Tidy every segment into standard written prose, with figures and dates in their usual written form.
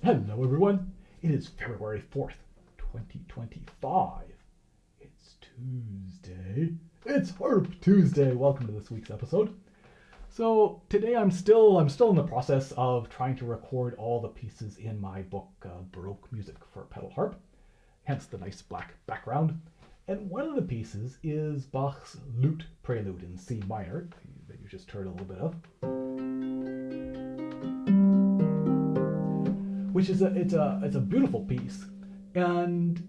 Hello everyone, it is February 4th, 2025. It's Tuesday. It's Harp Tuesday. Welcome to this week's episode. So today I'm still in the process of trying to record all the pieces in my book, Baroque Music for Pedal Harp, hence the nice black background. And one of the pieces is Bach's Lute Prelude in C minor, that you just heard a little bit of. Which is it's a beautiful piece, and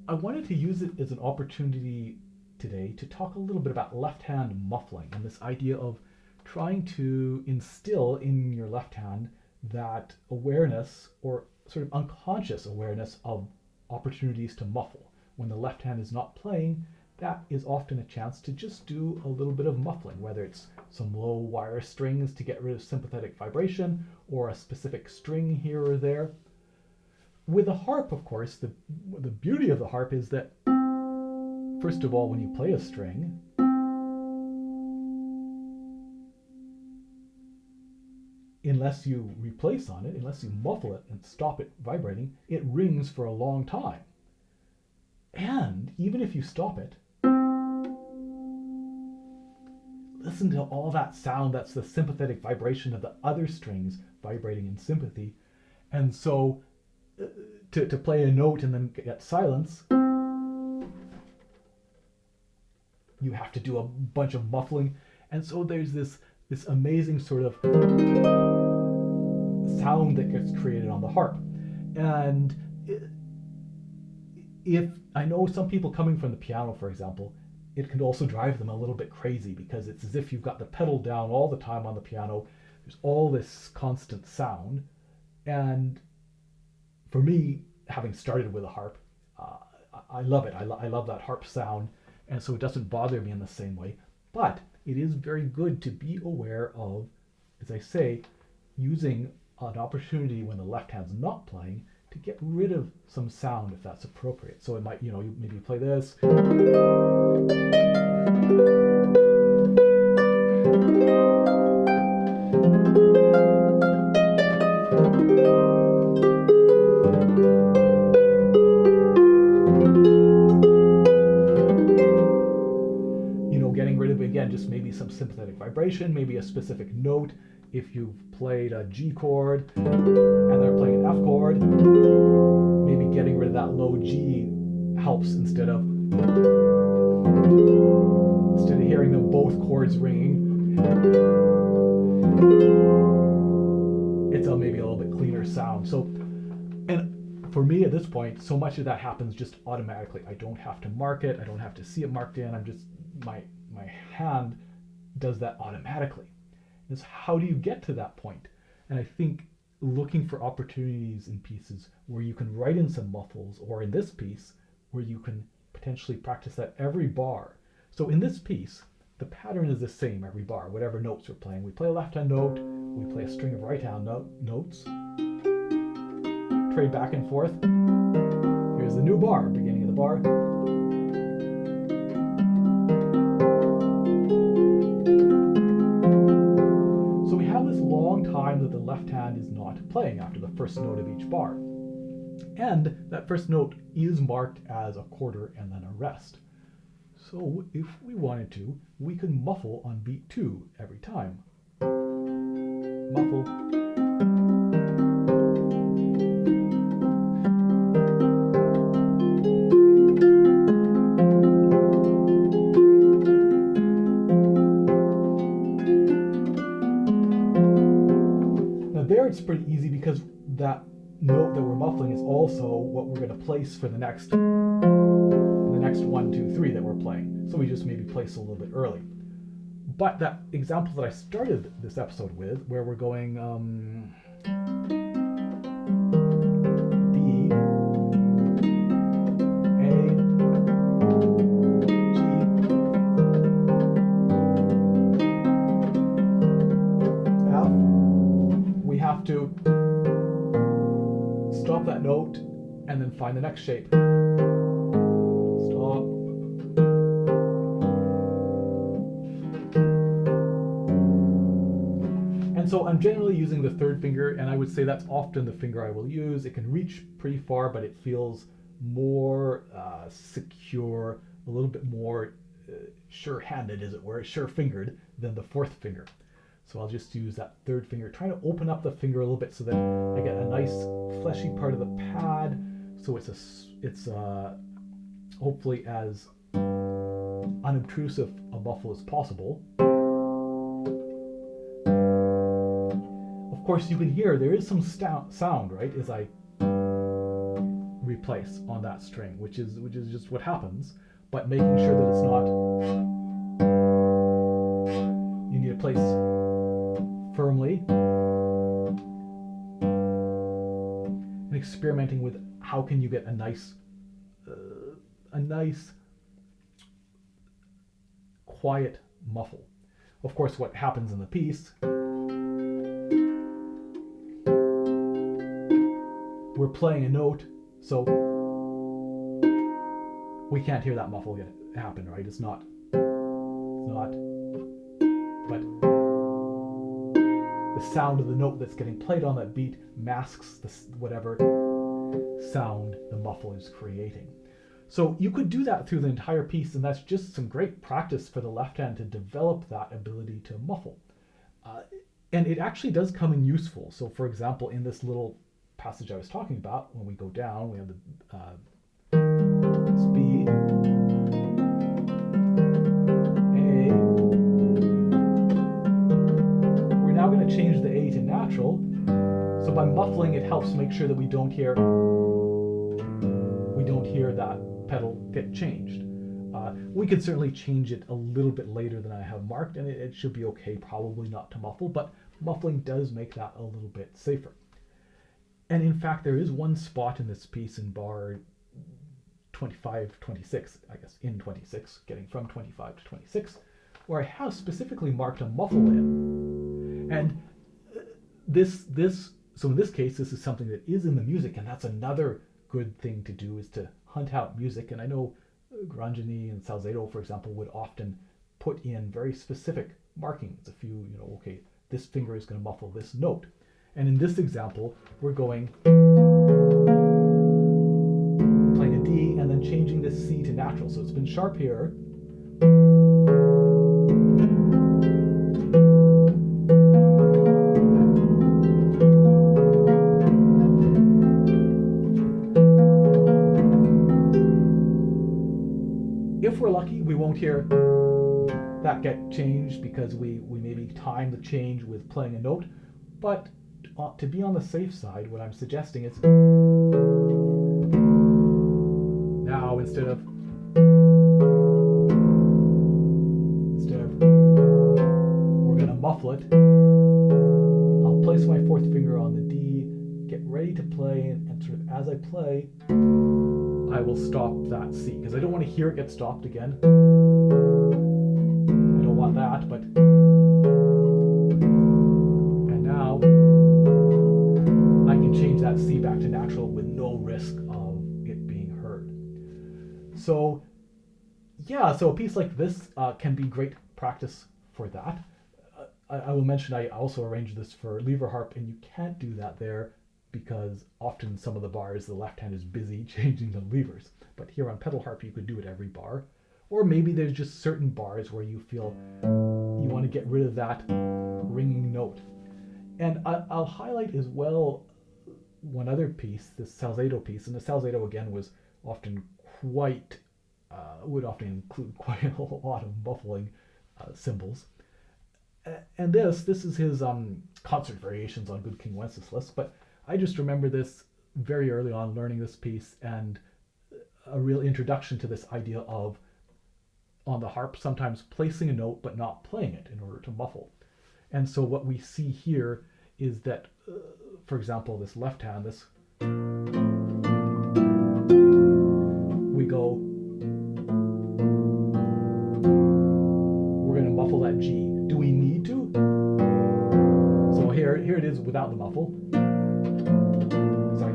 I wanted to use it as an opportunity today to talk a little bit about left-hand muffling and this idea of trying to instill in your left hand that awareness or sort of unconscious awareness of opportunities to muffle. When the left hand is not playing, that is often a chance to just do a little bit of muffling, whether it's some low wire strings to get rid of sympathetic vibration or a specific string here or there. With a harp, of course, the beauty of the harp is that, first of all, when you play a string, unless you replace on it, unless you muffle it and stop it vibrating, it rings for a long time. And even if you stop it, listen to all that sound. That's the sympathetic vibration of the other strings vibrating in sympathy. And so to play a note and then get silence, you have to do a bunch of muffling. And so there's this amazing sort of sound that gets created on the harp. And if I know some people coming from the piano, for example, it can also drive them a little bit crazy because it's as if you've got the pedal down all the time on the piano. There's all this constant sound. And for me, having started with a harp, I love it. I love that harp sound. And so it doesn't bother me in the same way. But it is very good to be aware of, as I say, using an opportunity when the left hand's not playing to get rid of some sound if that's appropriate. So it might, you maybe play this. Getting rid of, again, just maybe some sympathetic vibration, maybe a specific note. If you've played a G chord and they're playing an F chord, maybe getting rid of that low G helps instead of hearing them both chords ringing. It's maybe a little bit cleaner sound. So, and for me at this point, so much of that happens just automatically. I don't have to mark it. I don't have to see it marked in. I'm just, my hand does that automatically. Is how do you get to that point? And I think looking for opportunities in pieces where you can write in some muffles, or in this piece where you can potentially practice that every bar. So in this piece, the pattern is the same every bar, whatever notes we're playing. We play a left hand note, we play a string of right hand notes, trade back and forth. Here's the new bar, beginning of the bar. Time that the left hand is not playing after the first note of each bar. And that first note is marked as a quarter and then a rest. So if we wanted to, we could muffle on beat 2 every time. Muffle. There it's pretty easy because that note that we're muffling is also what we're going to place for the next 1, 2, 3 that we're playing. So we just maybe place a little bit early. But that example that I started this episode with, where we're going B, A, G, F, we have to stop that note and then find the next shape. Stop. And so I'm generally using the third finger, and I would say that's often the finger I will use. It can reach pretty far, but it feels more secure, a little bit more sure-handed, as it were, sure-fingered than the fourth finger. So I'll just use that third finger, trying to open up the finger a little bit so that I get a nice fleshy part of the pad. So it's hopefully as unobtrusive a muffle as possible. Of course, you can hear there is some sound, right, as I replace on that string, which is just what happens. But making sure that it's not, you need to place firmly, and experimenting with how can you get a nice quiet muffle. Of course, what happens in the piece, we're playing a note, so we can't hear that muffle yet happen, right? It's not, but the sound of the note that's getting played on that beat masks whatever sound the muffle is creating. So you could do that through the entire piece, and that's just some great practice for the left hand to develop that ability to muffle. And it actually does come in useful. So for example, in this little passage I was talking about, when we go down, we have the B, A. We're now going to change the A to natural. So by muffling, it helps make sure that we don't hear that pedal get changed. We could certainly change it a little bit later than I have marked, and it should be okay, probably not to muffle, but muffling does make that a little bit safer. And in fact, there is one spot in this piece in bar 25, 26, I guess in 26, getting from 25 to 26, where I have specifically marked a muffle in. And so in this case, this is something that is in the music, and that's another good thing to do, is to hunt out music. And I know Grangeni and Salzedo, for example, would often put in very specific markings. If you okay, this finger is going to muffle this note. And in this example, we're going, playing a D and then changing this C to natural. So it's been sharp here. If we're lucky, we won't hear that get changed because we maybe time the change with playing a note. But to be on the safe side, what I'm suggesting is now instead of we're going to muffle it, I'll place my fourth finger on the D, get ready to play, and sort of as I play, I will stop that C, because I don't want to hear it get stopped again. I don't want that, but now I can change that C back to natural with no risk of it being heard. So yeah, so a piece like this can be great practice for that. I will mention I also arranged this for lever harp, and you can't do that there because often some of the bars, the left hand is busy changing the levers. But here on pedal harp, you could do it every bar. Or maybe there's just certain bars where you feel you want to get rid of that ringing note. And I'll highlight as well one other piece, this Salzedo piece. And the Salzedo, again, was often would often include quite a lot of muffling symbols. And this is his concert variations on Good King Wenceslas. But I just remember this very early on, learning this piece, and a real introduction to this idea of, on the harp, sometimes placing a note but not playing it in order to muffle. And so what we see here is that, for example, this left hand, we go, we're going to muffle that G. Do we need to? So here it is without the muffle. Sorry.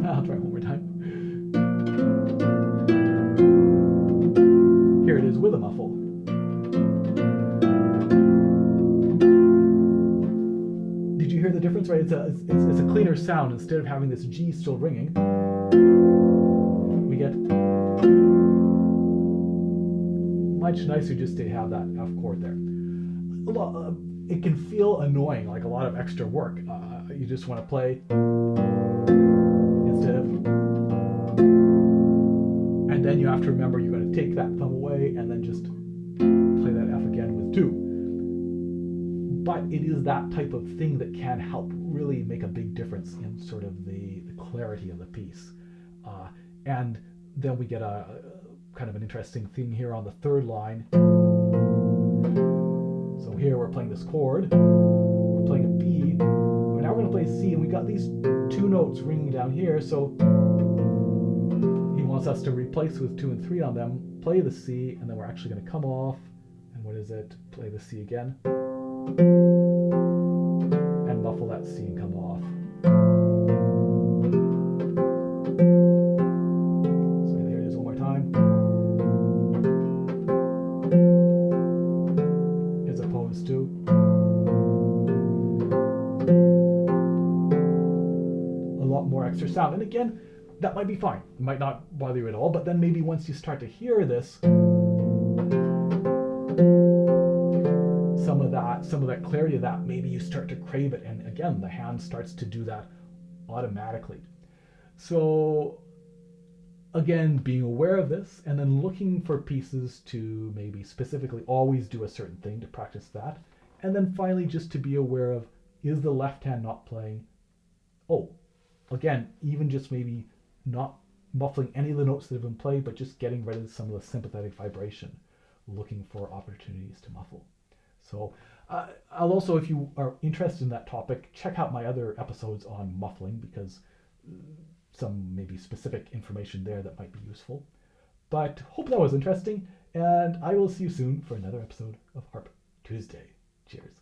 I'll try it one more time. Here it is with a muffle. the difference, right? It's a cleaner sound. Instead of having this G still ringing, we get much nicer just to have that F chord there. It can feel annoying, like a lot of extra work. You just want to play instead of, and then you have to remember you're going to take that thumb away and then just play that F again with 2. But it is that type of thing that can help really make a big difference in sort of the clarity of the piece. And then we get a kind of an interesting thing here on the 3rd line. So here we're playing this chord, we're playing a B, but now we're going to play C, and we got these 2 notes ringing down here, so he wants us to replace with 2 and 3 on them, play the C, and then we're actually going to come off, and what is it? Play the C again, and muffle that C and come off. So there it is one more time. As opposed to a lot more extra sound. And again, that might be fine. It might not bother you at all, but then maybe once you start to hear this, some of that clarity of that, maybe you start to crave it, and again, the hand starts to do that automatically. So again, being aware of this, and then looking for pieces to maybe specifically always do a certain thing to practice that, and then finally just to be aware of, is the left hand not playing? Oh, again, even just maybe not muffling any of the notes that have been played, but just getting rid of some of the sympathetic vibration, looking for opportunities to muffle. So I'll also, if you are interested in that topic, check out my other episodes on muffling, because some maybe specific information there that might be useful. But hope that was interesting, and I will see you soon for another episode of Harp Tuesday. Cheers.